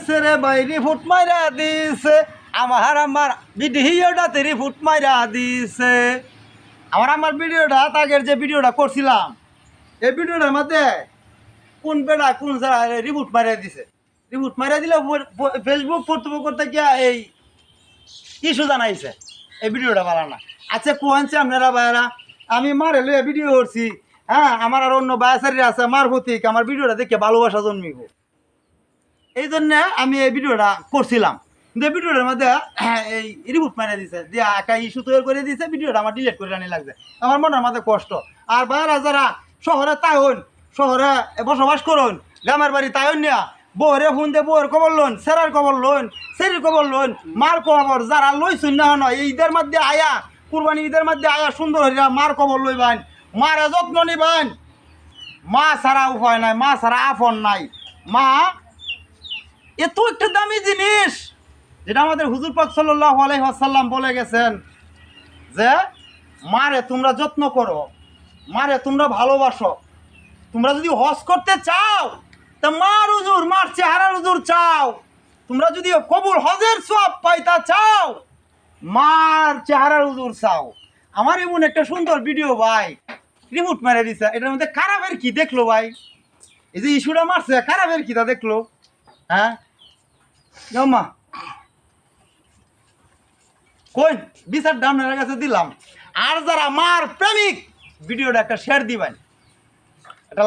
দিছে রে ভাই রিপোর্ট মাইরা দিছে আমার ভিডিওটাতে রিপোর্ট মাইরা দিছে আমার ভিডিওটা আগের যে ভিডিওটা করছিলাম এই ভিডিওটার মধ্যে কোন বেড়া কোন রিপোর্ট মাইরা দিছে রিপোর্ট মাইরা দিলে ফেসবুক করতে গিয়া এই ইস্যু জানাইছে এই ভিডিওটা ভালো না। আচ্ছা কোয়ানছে আপনারা ভাইরা আমি মারে লইয়া ভিডিও করছি, হ্যাঁ আমার আর অন্য বায়াসারিরা আছে আমার প্রতীক আমার ভিডিওটা দেখে ভালোবাসা জন্মিব, এই জন্যে আমি এই ভিডিওটা করছিলাম। কিন্তু এই ভিডিওটার মধ্যে এই রিপোর্ট মারিয়ে দিছে দিয়ে একটা ইস্যু তৈরি করে দিয়েছে, ভিডিওটা আমার ডিলিট করে আনি লাগছে, আমার মনের মাঝে কষ্ট। আর ভাইরা যারা শহরে তাই হন শহরে বসবাস করুন গ্রামের বাড়ি তাই নিয়া বউরে ফোন দিয়ে বউয়ের খবর লোন সেরার খবর লোন সেরির খবর লোন মার খবর যারা লইছুন না হন এই ঈদের মধ্যে আয়া কুরবানি ঈদের মধ্যে আয়া সুন্দর হইয়া মার খবর লইবেন, মারে যত্ন নিবেন। মা ছাড়া উপায় নাই, মা ছাড়া আপন নাই। মা এত একটা দামি জিনিস যেটা আমাদের হুজুর পাক সাল্লাল্লাহু আলাইহি ওয়াসাল্লাম বলে গেছেন যে মারে তোমরা যত্ন করো, মারে তোমরা ভালোবাসো। তোমরা যদি হজ করতে চাও তা মার হুজুর মার চেহারার হুজুর চাও, তোমরা যদি কবুল হজের সওয়াব পাইতা চাও মার চেহারার হুজুর চাও। আমার এমন একটা সুন্দর ভিডিও ভাই রিপোর্ট মেরে দিছে, এটার মধ্যে খারাপের কি দেখলো ভাই? এই যে ইস্যুটা মারছে খারাপের কি তা দেখলো? হ্যাঁ মা কই বিচারটা আপনার কাছে দিলাম। আর যারা মার প্রেমিক ভিডিওটা একটা শেয়ার দিবেন।